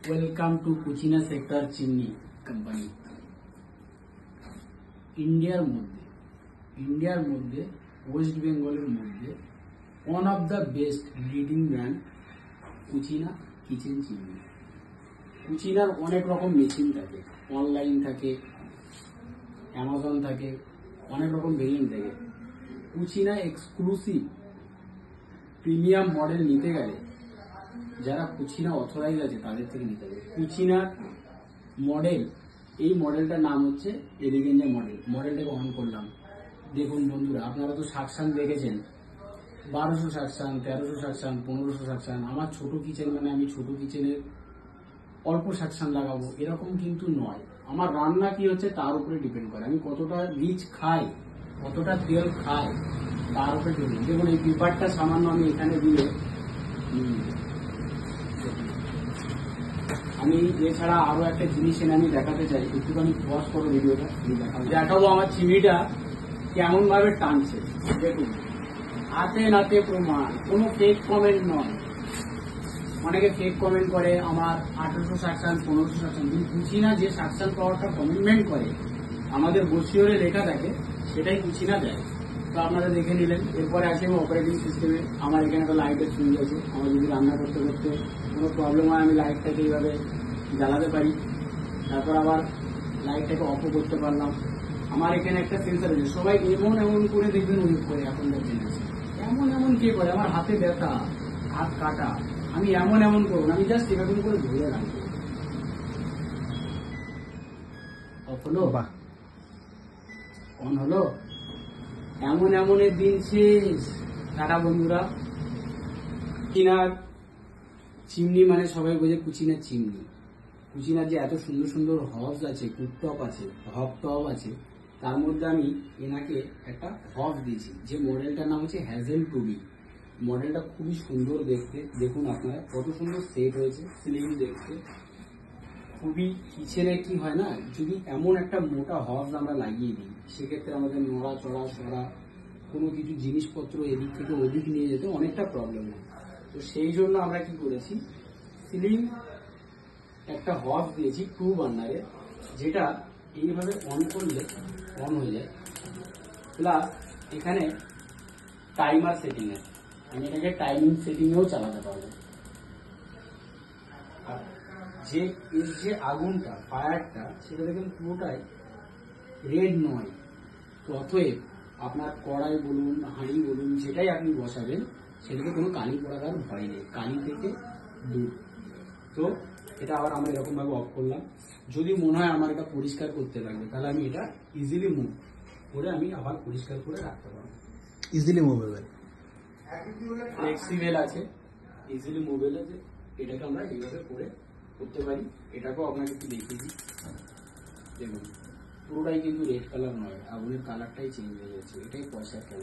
Welcome to Cucina sector chimney company. ইন্ডিয়ার মধ্যে west বেঙ্গলের মধ্যে one of the best leading brand Cucina kitchen chimney. কুচিনার অনেক রকম মেশিন থাকে, অনলাইন থাকে, অ্যামাজন থাকে, অনেক রকম ভেরিয়েন্ট থাকে। কুচিনা এক্সক্লুসিভ প্রিমিয়াম মডেল নিতে গেলে যারা কুচিনা অথরাইজ আছে তাদের থেকে নিতে হবে। কুচিনার মডেল, এই মডেলটার নাম হচ্ছে এলিগেঞ্জা মডেল। মডেলটাকে অন করলাম, দেখুন বন্ধুরা, আপনারা তো সাকশান দেখেছেন, 1200 সাকশান, 1300 সাকশান, 1500 সাকশান। আমার ছোট কিচেন মানে আমি ছোট কিচেনের অল্প সাকশান লাগাবো এরকম কিন্তু নয়। আমার রান্না কি হচ্ছে তার উপরে ডিপেন্ড করে, আমি কতটা রিচ খাই, কতটা তেল খাই তার উপরে ডিপেন্ড। দেখুন এই পেপারটা সামান্য আমি এখানে দিলে, আমি এছাড়া আরো একটা জিনিস এনে আমি দেখাতে চাই, একটুখানি পজ করো ভিডিওটা, দেখাবো আমার চিমিটা কেমন ভাবে টানছে। দেখুন হাতে নাতে প্রমাণ, কোনো ফেক কমেন্ট নয়। অনেকে ফেক কমেন্ট করে আমার 1800 সাকশান, 1500 সাকশান, কিন্তু কুচিনা যে সাকশান পাওয়ারটা কমিটমেন্ট করে আমাদের বসিওরে লেখা থাকে সেটাই কুচিনা দেয়। তো আপনারা দেখে নিলেন। এরপরে আছে অপারেটিং সিস্টেমে। আমার এখানে একটা লাইটের সুইচ আছে, আমার যদি রান্না করতে করতে কোনো প্রবলেম হয় আমি লাইটটাকে এইভাবে জ্বালাতে পারি, তারপর আবার লাইটটাকে অফও করতে পারলাম। আমার এখানে একটা সেন্সার আছে। সবাই এমন করে দেখবেন উইক করে এখনকার জেনারেশন, এমন কে করে, আমার হাতে ব্যথা, হাত কাটা, আমি এমন করবো না, আমি জাস্ট এরকম করে ধরে রাখবো। অফ হলো, অন হলো, এমনের দিন শেষ। টাটা বন্ধুরা। কুচিনার চিমনি মানে সবাই বোঝে কুচিনার চিমনি। কুচিনার যে এত সুন্দর সুন্দর হবস আছে, কুকটপ আছে, হব টপ আছে, তার মধ্যে আমি এনাকে একটা হব দিয়েছি, যে মডেলটার নাম হচ্ছে হ্যাজেল টুবি। মডেলটা খুবই সুন্দর দেখতে, দেখুন আপনারা কত সুন্দর সেট হয়েছে, স্লিম দেখতে খুবই। কিচেনে কি হয় না, যদি এমন একটা মোটা হবস আমরা লাগিয়ে দিই সেক্ষেত্রে আমাদের নড়া চড়া সরা কোনো কিছু জিনিসপত্র এদিক থেকে ওদিক নিয়ে যেতে অনেকটা প্রবলেম হয়। তো সেই জন্য আমরা কি করেছি, স্লিম একটা হবস দিয়েছি 2 বার্নারে, যেটা এইভাবে অন করলে অন হয়ে যায়। প্লাস এখানে টাইমার সেটিং আছে, আমি এটাকে টাইমিং সেটিংয়েও চালাতে পারবো। আর যে আগুনটা, ফায়ারটা, সেটা দেখবেন পুরোটাই রেড নয়। তো অতএব আপনার কড়াই বলুন, হাঁড়ি বলুন, যেটাই আপনি বসাবেন সেটাকে কোনো কালি পোড়ার ভয় নেই, কালি থেকে দূর। তো এটা আবার আমরা এরকম ভাবে অফ করলাম। যদি মনে হয় আমার এটা পরিষ্কার করতে লাগবে তাহলে আমি এটা ইজিলি মুভ করে আমি আবার পরিষ্কার করে রাখতে পারবো। ইজিলি মুভেবল, ফ্লেক্সিবল আছে, ইজিলি মুভেবল আছে। এটাকে আমরা এইভাবে করে করতে পারি। এটাকেও আপনাকে একটু দেখিয়ে দিই। দেখুন পুরোটাই কিন্তু রেড কালার নয়, আগুনের কালারটাই চেঞ্জ হয়ে যাচ্ছে, এটাই পয়সার কেন।